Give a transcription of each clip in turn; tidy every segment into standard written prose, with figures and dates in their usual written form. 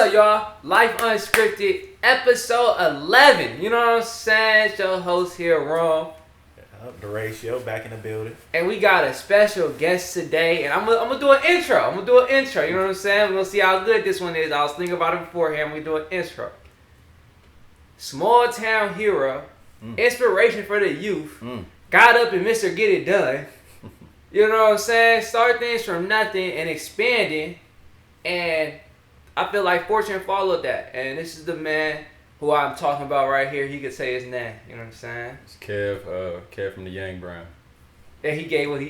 up, y'all? Life Unscrpted, episode 11. You know what I'm saying? It's your host here, Ron. The ratio back in the building. And we got a special guest today. And I'm gonna do an intro. You know what I'm saying? We're gonna see how good this one is. I was thinking about it beforehand. We do an intro. Small town hero, inspiration for the youth. Got up and Mr. Get It Done. You know what I'm saying? Start things from nothing and expanding. And I feel like fortune followed that. And this is the man who I'm talking about right here. He could say his name. You know what I'm saying? It's Kev from the Yang brand. And he gave what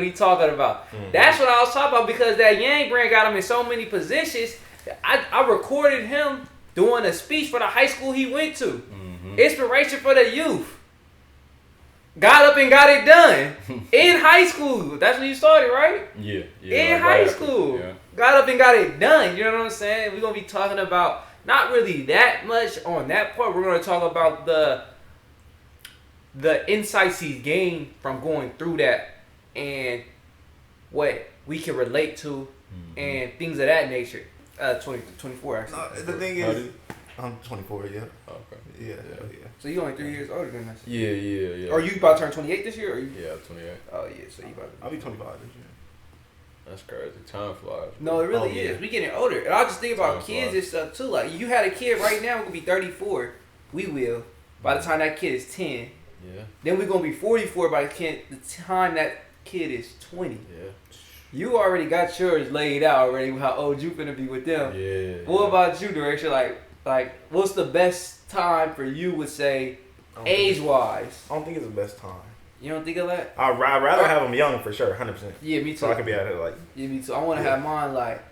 he talking about. That's what I was talking about, because that Yang brand got him in so many positions. I recorded him doing a speech for the high school he went to. Inspiration for the youth. Got up and got it done in high school. That's when you started, right? Yeah. In like high right school. Yeah. Got up and got it done. You know what I'm saying? We're going to be talking about not really that much on that part. We're going to talk about the insights he's gained from going through that and what we can relate to and things of that nature. 24 actually. No, the thing is, I'm 24, yeah. Oh, okay. Yeah. So you only 3 years older than us. Yeah. Are you about to turn 28 this year? Or you? Yeah, 28. Oh yeah, so you about to. I'll be 25 this year. That's crazy. Time flies. No, it really is. We getting older. And I just think about Time kids flies. and stuff too. Like, you had a kid right now, we're going to be 34. We will. By the time that kid is 10. Yeah. Then we're going to be 44 by the time that kid is 20. Yeah. You already got yours laid out already, how old you finna be with them. Yeah. What about you, Direction? Like, what's the best time for you, would say, age-wise? I don't think it's the best time. You don't think of that? I'd rather have them young for sure, 100%. Yeah, me too. So I could be out here like. Yeah, me too. I want to have mine like.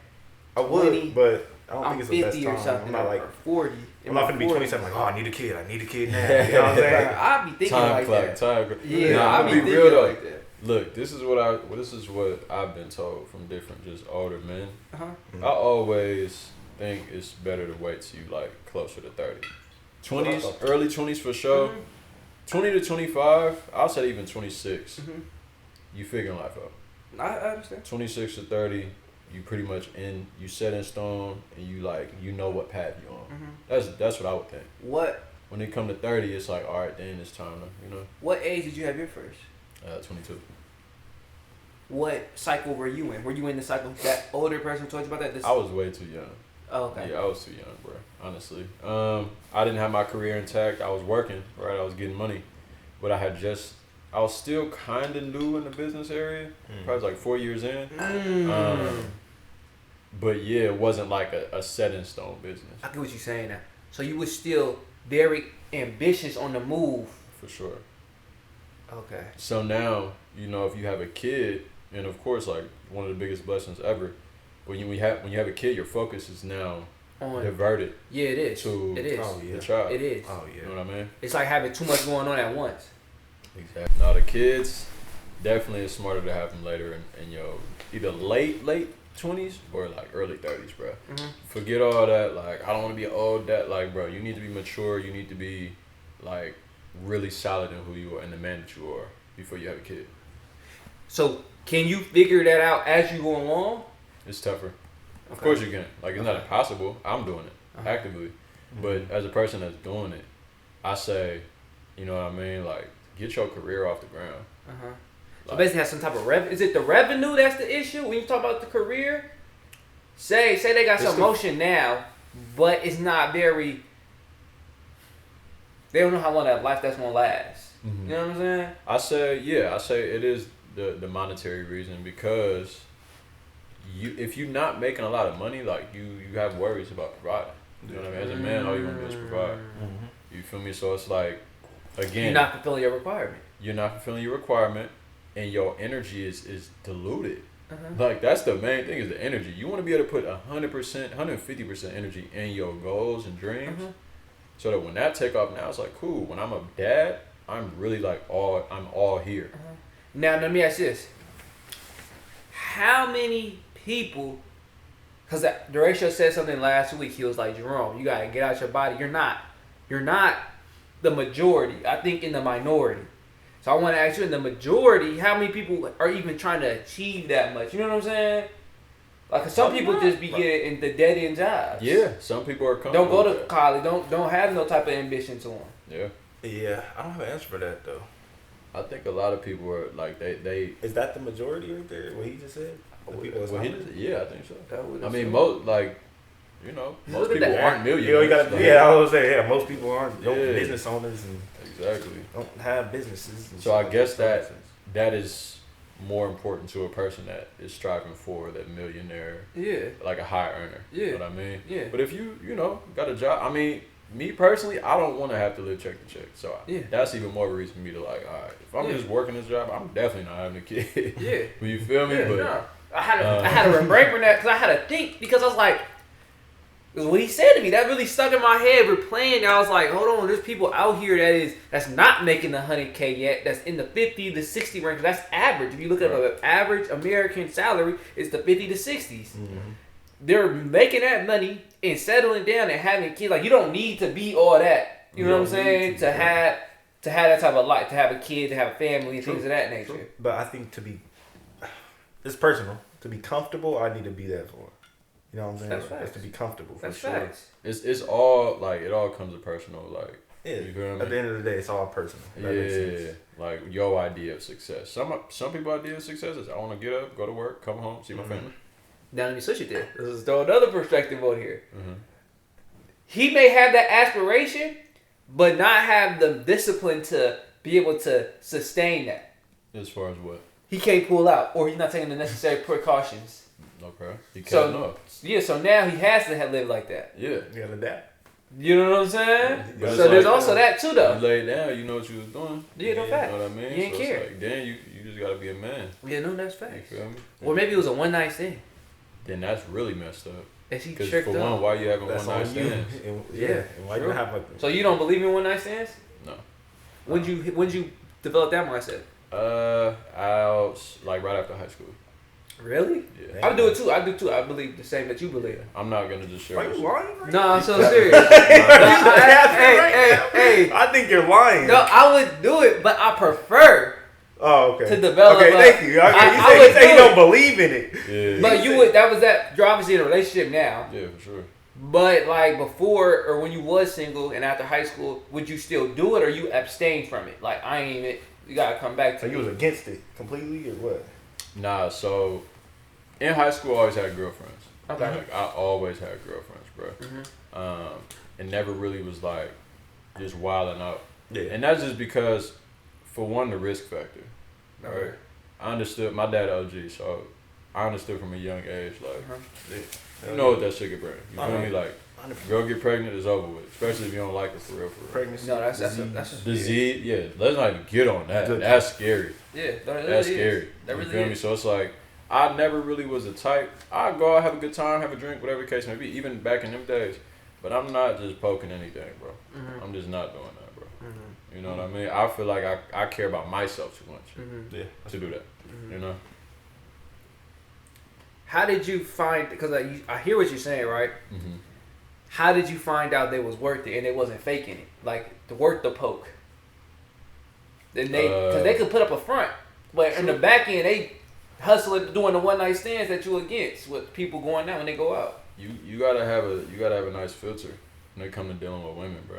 I would, 20, but I don't I'm think it's the 50 best or time. something. I'm not like. Or 40. I'm not finna be 27 like, oh, I need a kid now. You know what I'm saying? I'd be thinking Time like clock. that. Time clock. Yeah, Nah, I'd be thinking real though. like that. Look, this is what I've been told from different just older men. Uh-huh. I always think it's better to wait till you like closer to 30. 20s, early 20s for sure. 20 to 25, I'll say even 26. You figuring life out. I understand. 26 to 30, you pretty much you set in stone, and you know what path you're on. That's what I would think. What? When it come to 30, it's like, all right, then it's time to, What age did you have your first? 22. What cycle were you in? Were you in the cycle that older person told you about that? I was way too young. Oh, okay. Yeah, I was too young, bro. Honestly, I didn't have my career intact. I was working, right? I was getting money, but I was still kind of new in the business area. Probably like 4 years in. But yeah, it wasn't like a set in stone business. I get what you're saying now. So you were still very ambitious on the move. For sure. Okay. So now, if you have a kid, and of course, like one of the biggest blessings ever, when you have a kid, your focus is now diverted. Yeah, it is. To the child. It is. Oh yeah. You know what I mean? It's like having too much going on at once. Exactly. Now the kids, definitely it's smarter to have them later in your either late 20s or like early 30s, bro. Forget all that. Like, I don't want to be old. That, like, bro, you need to be mature. You need to be like really solid in who you are and the man that you are before you have a kid. So can you figure that out as you go along? It's tougher. Of course you can. Like, it's not impossible. I'm doing it actively. But as a person that's doing it, I say, you know what I mean? Like, get your career off the ground. So basically have some type of revenue. Is it the revenue that's the issue when you talk about the career? Say they got some motion now, but it's not very... They don't know how long that life that's going to last. You know what I'm saying? I say it is the monetary reason, because if you're not making a lot of money, like you have worries about providing. You know what I mean? As a man, all you want to do is provide. You feel me? So it's like, again, you're not fulfilling your requirement. You're not fulfilling your requirement, and your energy is diluted. Like, that's the main thing, is the energy. You want to be able to put 100%, 150% energy in your goals and dreams, so that when that take off, now it's like, cool. When I'm a dad, I'm really like I'm all here. Now let me ask you this: how many people? Because Derecho said something last week. He was like, Jerome, you gotta get out your body. You're not the majority. I think in the minority. So I want to ask you, in the majority, how many people are even trying to achieve that much? You know what I'm saying? Like, 'cause some people just be getting in the dead end jobs. Yeah, some people are comfortable. Don't go to college. Don't have no type of ambition to them. Yeah. Yeah, I don't have an answer for that though. I think a lot of people are like they. Is that the majority right there? What he just said? Yeah, I think so. I mean, assume. most like, you know, most people aren't millionaires. Yeah, you gotta, like, yeah, I was saying, yeah, most people aren't business owners and exactly don't have businesses. And so I guess that is more important to a person that is striving for that millionaire. Yeah. Like a high earner. Yeah. You know what I mean? Yeah. But if you know, got a job, I mean, me personally, I don't want to have to live check to check. So that's even more of a reason for me to like, all right, if I'm just working this job, I'm definitely not having a kid. Yeah. But you feel me? Yeah, But no. I had to refrain from that because I had to think, because I was like, what he said to me, that really stuck in my head. We're playing, I was like, hold on, there's people out here that's not making the 100K yet, that's in the 50 to 60 range. That's average. If you look at the average American salary, it's the 50 to 60s. Mm-hmm. They're making that money and settling down and having kids. Like, you don't need to be all that. You know what I'm saying? To have that type of life, to have a kid, to have a family, and things of that nature. True. But I think it's personal. To be comfortable, I need to be that for. You know what I'm saying? That's facts. Just to be comfortable. That's sure. facts. it's all like, it all comes to personal, like. Yeah. You feel me? At the end of the day, it's all personal. That makes sense. Like your idea of success. Some people's idea of success is I want to get up, go to work, come home, see my family. Now let me switch it there. Let's throw another perspective on here. Mm-hmm. He may have that aspiration, but not have the discipline to be able to sustain that. As far as what? He can't pull out, or he's not taking the necessary precautions. Okay. He can't know. Yeah, so now he has to live like that. Yeah. You gotta adapt. You know what I'm saying? But so there's also that too, though. You lay down, you know what you was doing. Yeah, no fact. You know what I mean? You ain't care. It's like, then you just gotta be a man. Yeah, no, that's facts. You feel me? Or maybe it was a one night stand. Then that's really messed up. Because for one, why you having one night stands? Yeah. And why you have like? So you don't believe in one night stands? No. When you develop that mindset? I was like right after high school. Really? Yeah. I do it too. I do too. I believe the same that you believe. I'm not gonna just share. Are you lying? No, I'm so serious. Hey. I think you're lying. No, I would do it, but I prefer. Oh, okay. To develop. Okay, thank you. Okay, you say you don't believe in it. Yeah. But you would. That was that. You're obviously in a relationship now. Yeah, for sure. But like before, or when you was single and after high school, would you still do it, or you abstain from it? Like I ain't even. You gotta come back to. So you was against it completely, or what? Nah. So in high school, I always had girlfriends. Okay. Like I always had girlfriends, bro. Mm-hmm. And never really was like just wilding out. Yeah. And that's just because, for one, the risk factor. Okay. Right. I understood. My dad OG, so I understood from a young age, like, you know what that shit could bring. You feel me? Like, girl get pregnant is over with, especially if you don't like her for real. Pregnancy. No, that's a disease. Yeah, let's not even get on that. That's scary. Yeah, that's scary. That really you feel me? is. So it's like, I never really was the type. I'd go out, have a good time, have a drink, whatever the case may be, even back in them days. But I'm not just poking anything, bro. Mm-hmm. I'm just not doing that, bro. Mm-hmm. You know what I mean? I feel like I care about myself too much to do that. You know? How did you find? Because I hear what you're saying, right? Mm-hmm. How did you find out they was worth it and they wasn't faking it? Like worth the poke. Then because they could put up a front, but in the back end they hustling doing the one night stands that you against with people going out when they go out. You gotta have a nice filter when it come to dealing with women, bro.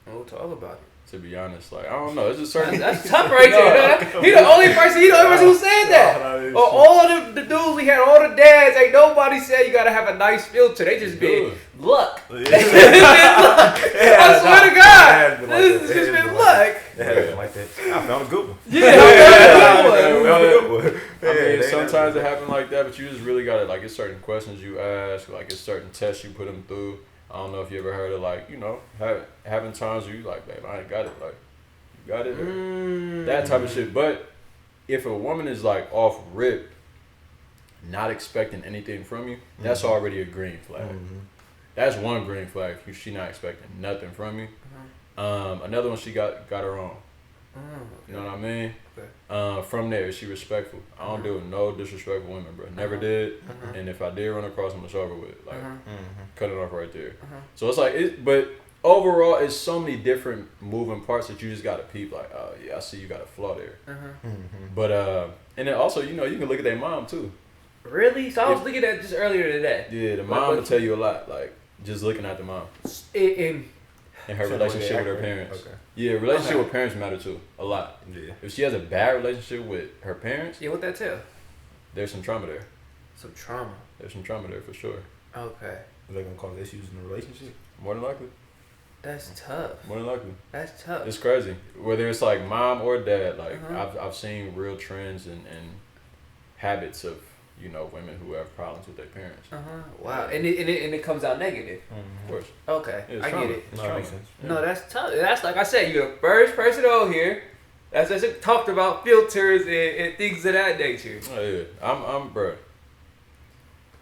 We'll talk about it. To be honest, like I don't know, it's just certain. That's tough right there. He the only person who said that. Or all the dudes we had, all the dads, ain't nobody said you gotta have a nice filter. They just been luck. They just been luck. I swear to God, this has just been luck. It has been like that. I found a good one. Yeah, I found a good one. I mean, sometimes it happens like that, but you just really gotta like. It's certain questions you ask, like it's certain tests you put them through. I don't know if you ever heard of like, you know, having times where you like, babe, I ain't got it. Like, you got it? That type of shit. But if a woman is like off rip, not expecting anything from you, that's already a green flag. That's one green flag. If she not expecting nothing from you. Another one, she got her own. You know what I mean? Okay. From there, is she respectful? I don't deal with no disrespectful women, bro. Never did. And if I did run across them, it's over with. Like, cut it off right there. So it's like, but overall, it's so many different moving parts that you just gotta peep. Like, oh yeah, I see you got a flaw there. But and then also, you know, you can look at their mom too. Really? So I was looking at this earlier today. Yeah, the mom will tell you a lot. Like just looking at the mom In and her relationship with her parents. Okay. Yeah, relationship with parents matter too a lot. Yeah. If she has a bad relationship with her parents, what that tell? there's some trauma there. Some trauma. There's some trauma there for sure. Okay. Is that gonna cause issues in the relationship? More than likely. That's tough. More than likely. That's tough. It's crazy. Whether it's like mom or dad, like I've seen real trends and habits of, you know, women who have problems with their parents. Wow. And it comes out negative. Of course. Okay. Yeah, I get it. No, that makes sense. Yeah. No, that's tough. That's like I said, you're the first person on here that's just talked about filters and things of that nature. Oh yeah. I'm bro.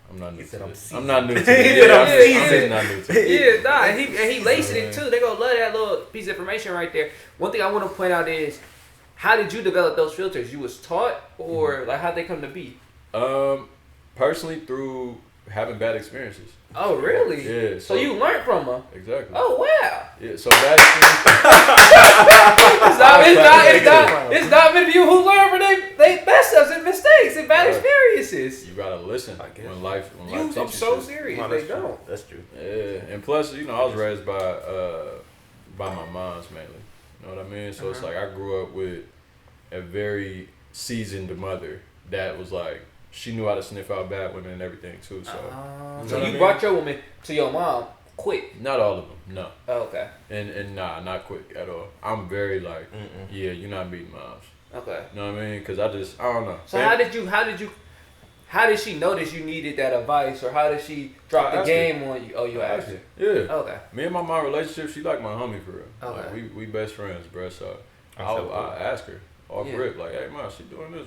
I'm not new to I'm this. I'm not new to seasoned. it. He said I'm I'm seasoned. not new to it. Yeah, nah, and he lacing it too. They gonna love that little piece of information right there. One thing I want to point out is, how did you develop those filters? You was taught, or like how'd they come to be? Personally through having bad experiences. Oh, really? Yeah. So you learned from them. Exactly. Oh, wow. Yeah. So bad experiences. It's not many people who learn from they mess ups and mistakes and bad experiences. You gotta listen when life I'm teaches so you. serious. No, They that's true. don't. That's true. Yeah, and plus, you know, I was raised by my moms mainly. You know what I mean? So it's like I grew up with a very seasoned mother that was like, she knew how to sniff out bad women and everything too. So, So you brought your woman to your mom quick. not all of them, no. Oh, okay. And nah, not quick at all. I'm very like, yeah, you're not meeting moms. Okay. You know what I mean? Because I don't know. So how did she notice you needed that advice, or how did she drop the game on you? Oh, you asked her. Yeah. Okay. Me and my mom relationship, she like my homie for real. Okay. Like we best friends, bro. So I ask her off rip, like, hey, mom, she doing this.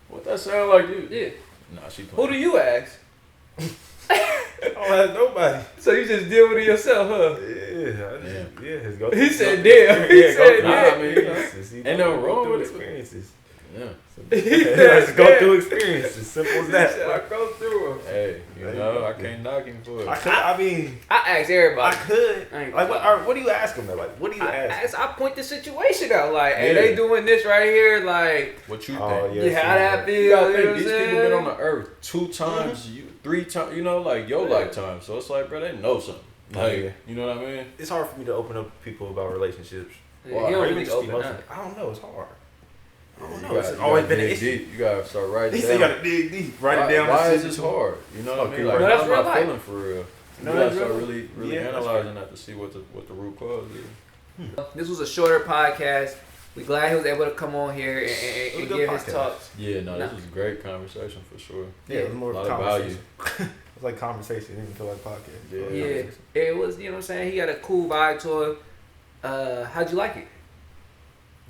What that sound like you? Yeah. Nah, she Who do you ask? I don't have nobody. So you just deal with it yourself, huh? Yeah. He said, "Damn." He said, "Yeah." I mean, ain't nothing wrong with experiences. Yeah. Let's go through experiences. Simple as that. I go through them. Hey, you know, I can't knock him for it. I ask everybody. I could. I ain't Like, gonna what do you ask them though? Like, what do you ask? I point the situation out. Like, hey, Yeah. they doing this right here. Like, What you Oh, think? yeah. you how that feel? You gotta You know think what I'm these people saying? been on the earth 2 times, 3 times, you know, like your lifetime. So it's like, bro, they know something. Like, you know what I mean? It's hard for me to open up to people about relationships. Yeah, Or he don't even really just open emotions. up. I don't know. It's hard. I don't You know. It's gotta- always you been an gotta issue. dig deep. You gotta start writing He down. said you gotta dig deep. Write it down. Why and is send this it to him. hard? You know what I Okay, mean? right. Like, No, that's I'm real not life. feeling for real. No, You that's gotta start real. really Yeah, that's analyzing that to see what the root cause is. This was a shorter podcast. We glad he was able to come on here and good give his podcast. talks. Yeah, no, this was a great conversation for sure. Yeah, it was more A of lot a of conversation. value. It's like conversation. It didn't feel like podcast. Yeah. Yeah, it was. You know what I'm saying? He got a cool vibe to him. How'd you like it?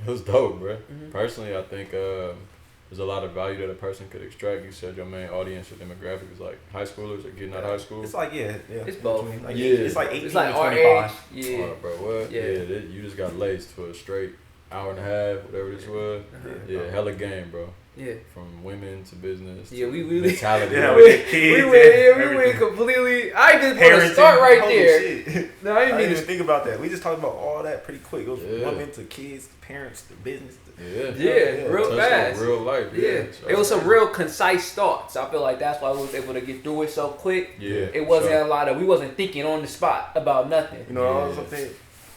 It was dope, bro. Mhm. Personally, I think there's a lot of value that a person could extract. You said your main audience or demographic is like high schoolers or getting out of high school. It's like It's both. Like, Yeah. It's like 18 It's like to our 25. age. Yeah. Oh, bro, what? Yeah. You just got laced for a straight hour and a half, whatever this was. Yeah, hella game, bro. Yeah. From women to business. Yeah, to we really- mentality. Yeah, bro. we get kids. We went completely. I just want to start right Holy there. shit. No, I I didn't didn't mean even think about that. We just talked about all that pretty quick. It goes from Yeah. women to kids, to parents, to business. Yeah. Yeah, real Touched on fast. real life. Yeah, So it was some real concise thoughts. I feel like that's why we was able to get through it so quick. Yeah. It wasn't So- a lot of. We wasn't thinking on the spot about nothing. You know, I was Yeah. saying,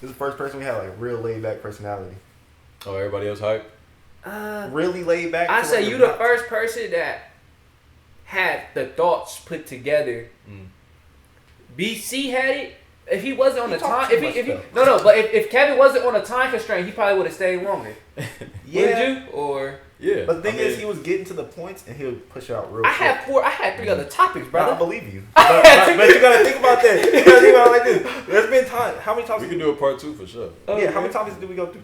this is the first person we had like real laid back personality. Oh, everybody else hype? Really laid back. I to say where you you're the not- first person that had the thoughts put together. Mm. BC had it. If he wasn't on He the talked time, too if much he stuff. no, but if Kevin wasn't on a time constraint, he probably would have stayed longer. Yeah. Would you? Or Yeah. But the thing I mean, is, he was getting to the points and he would push out real quick. I had 3 other topics, Bro, I brother. believe you. But you gotta think about that. You gotta think about it like this. There's been time. How many times? we can do a part 2 for sure. Yeah, how many times did we go through?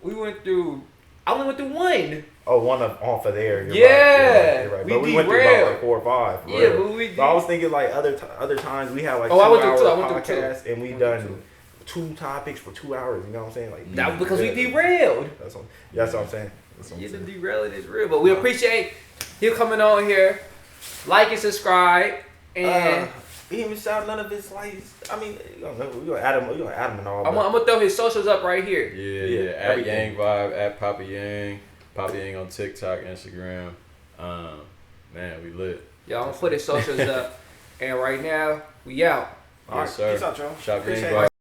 We went through. I only went through 1. Oh, one off of there. You're Yeah, right. You're right. we But we went through derailed. about like 4 or 5. for Yeah, real. but we. So I was thinking like other times we had like Oh, I went 2 through 2. I hour went through 2. podcasts and we I went done through 2 topics for 2 hours. You know what I'm saying? Like That was because we yeah. derailed. That's what I'm saying. That's what I'm Yeah, the saying. derailing is real, but we appreciate him coming on here. Like and subscribe, and He didn't even shout none of his like. I mean, we're gonna add him. We're gonna add him and all. I'm gonna throw his socials up right here. Yeah. At everything. Yang Vibe, at Papa Yang. Papa Yang on TikTok, Instagram. Man, we lit. Y'all, I'm gonna put his socials up. And right now, we out. All right, Yes, sir. peace out, y'all. Shop Appreciate Game it.